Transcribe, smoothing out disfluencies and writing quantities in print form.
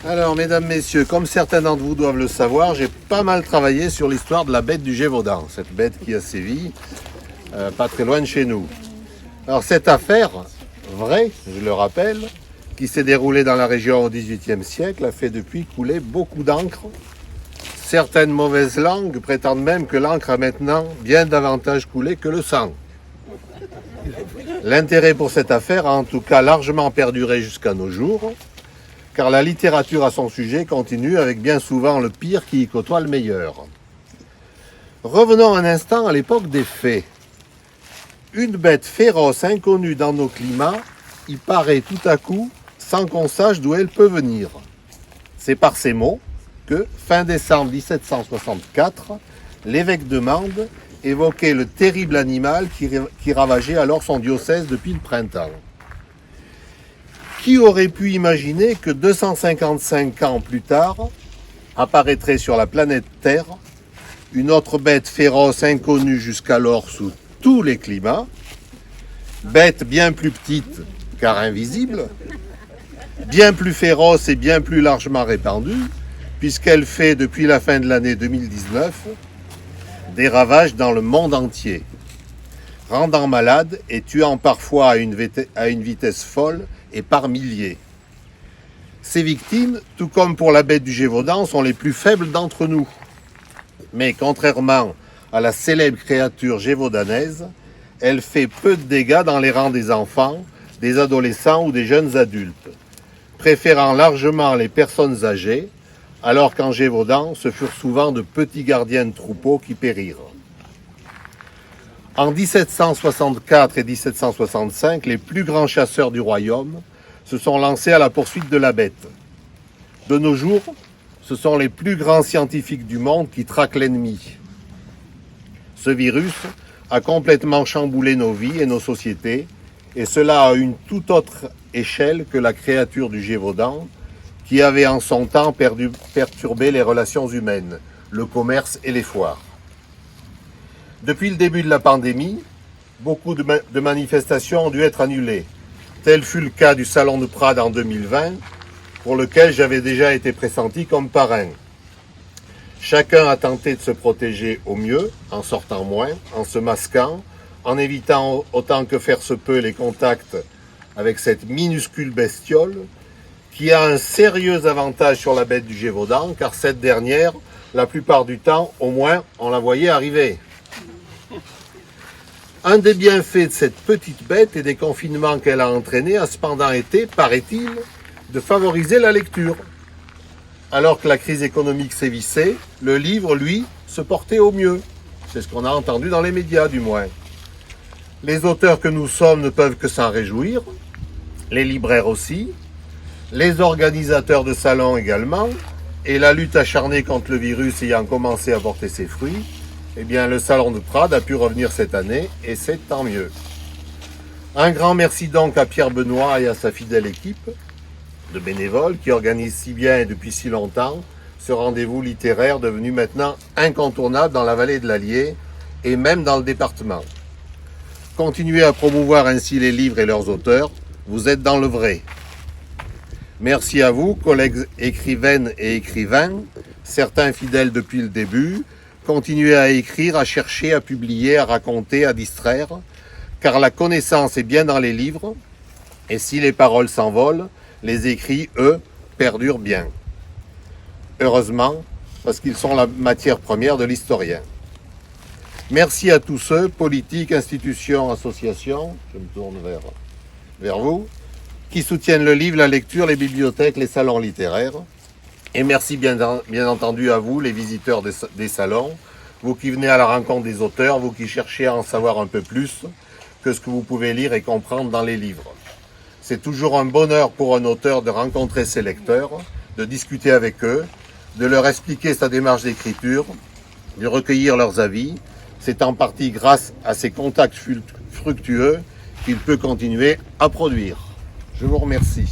Alors, mesdames, messieurs, comme certains d'entre vous doivent le savoir, j'ai pas mal travaillé sur l'histoire de la bête du Gévaudan, cette bête qui a sévi pas très loin de chez nous. Alors, cette affaire, vraie, je le rappelle, qui s'est déroulée dans la région au XVIIIe siècle, a fait depuis couler beaucoup d'encre. Certaines mauvaises langues prétendent même que l'encre a maintenant bien davantage coulé que le sang. L'intérêt pour cette affaire a en tout cas largement perduré jusqu'à nos jours, car la littérature à son sujet continue avec bien souvent le pire qui y côtoie le meilleur. Revenons un instant à l'époque des fées. Une bête féroce inconnue dans nos climats y paraît tout à coup sans qu'on sache d'où elle peut venir. C'est par ces mots que, fin décembre 1764, l'évêque de Mende évoquait le terrible animal qui ravageait alors son diocèse depuis le printemps. Qui aurait pu imaginer que 255 ans plus tard apparaîtrait sur la planète Terre une autre bête féroce inconnue jusqu'alors sous tous les climats, bête bien plus petite car invisible, bien plus féroce et bien plus largement répandue, puisqu'elle fait depuis la fin de l'année 2019 des ravages dans le monde entier, rendant malade et tuant parfois à une vitesse folle et par milliers. Ces victimes, tout comme pour la bête du Gévaudan, sont les plus faibles d'entre nous. Mais contrairement à la célèbre créature gévaudanaise, elle fait peu de dégâts dans les rangs des enfants, des adolescents ou des jeunes adultes, préférant largement les personnes âgées, alors qu'en Gévaudan, ce furent souvent de petits gardiens de troupeaux qui périrent. En 1764 et 1765, les plus grands chasseurs du royaume se sont lancés à la poursuite de la bête. De nos jours, ce sont les plus grands scientifiques du monde qui traquent l'ennemi. Ce virus a complètement chamboulé nos vies et nos sociétés, et cela à une toute autre échelle que la créature du Gévaudan, qui avait en son temps perturbé les relations humaines, le commerce et les foires. Depuis le début de la pandémie, beaucoup de manifestations ont dû être annulées. Tel fut le cas du Salon de Prades en 2020, pour lequel j'avais déjà été pressenti comme parrain. Chacun a tenté de se protéger au mieux, en sortant moins, en se masquant, en évitant autant que faire se peut les contacts avec cette minuscule bestiole, qui a un sérieux avantage sur la bête du Gévaudan, car cette dernière, la plupart du temps, au moins, on la voyait arriver. Un des bienfaits de cette petite bête et des confinements qu'elle a entraînés a cependant été, paraît-il, de favoriser la lecture. Alors que la crise économique sévissait, le livre, lui, se portait au mieux. C'est ce qu'on a entendu dans les médias, du moins. Les auteurs que nous sommes ne peuvent que s'en réjouir, les libraires aussi, les organisateurs de salons également, et la lutte acharnée contre le virus ayant commencé à porter ses fruits, eh bien, le Salon de Prades a pu revenir cette année, et c'est tant mieux. Un grand merci donc à Pierre Benoît et à sa fidèle équipe de bénévoles qui organisent si bien et depuis si longtemps ce rendez-vous littéraire devenu maintenant incontournable dans la vallée de l'Allier et même dans le département. Continuez à promouvoir ainsi les livres et leurs auteurs, vous êtes dans le vrai. Merci à vous, collègues écrivaines et écrivains, certains fidèles depuis le début. Continuez à écrire, à chercher, à publier, à raconter, à distraire, car la connaissance est bien dans les livres, et si les paroles s'envolent, les écrits, eux, perdurent bien. Heureusement, parce qu'ils sont la matière première de l'historien. Merci à tous ceux, politiques, institutions, associations, je me tourne vers vous, qui soutiennent le livre, la lecture, les bibliothèques, les salons littéraires. Et merci bien entendu à vous, les visiteurs des salons, vous qui venez à la rencontre des auteurs, vous qui cherchez à en savoir un peu plus que ce que vous pouvez lire et comprendre dans les livres. C'est toujours un bonheur pour un auteur de rencontrer ses lecteurs, de discuter avec eux, de leur expliquer sa démarche d'écriture, de recueillir leurs avis. C'est en partie grâce à ces contacts fructueux qu'il peut continuer à produire. Je vous remercie.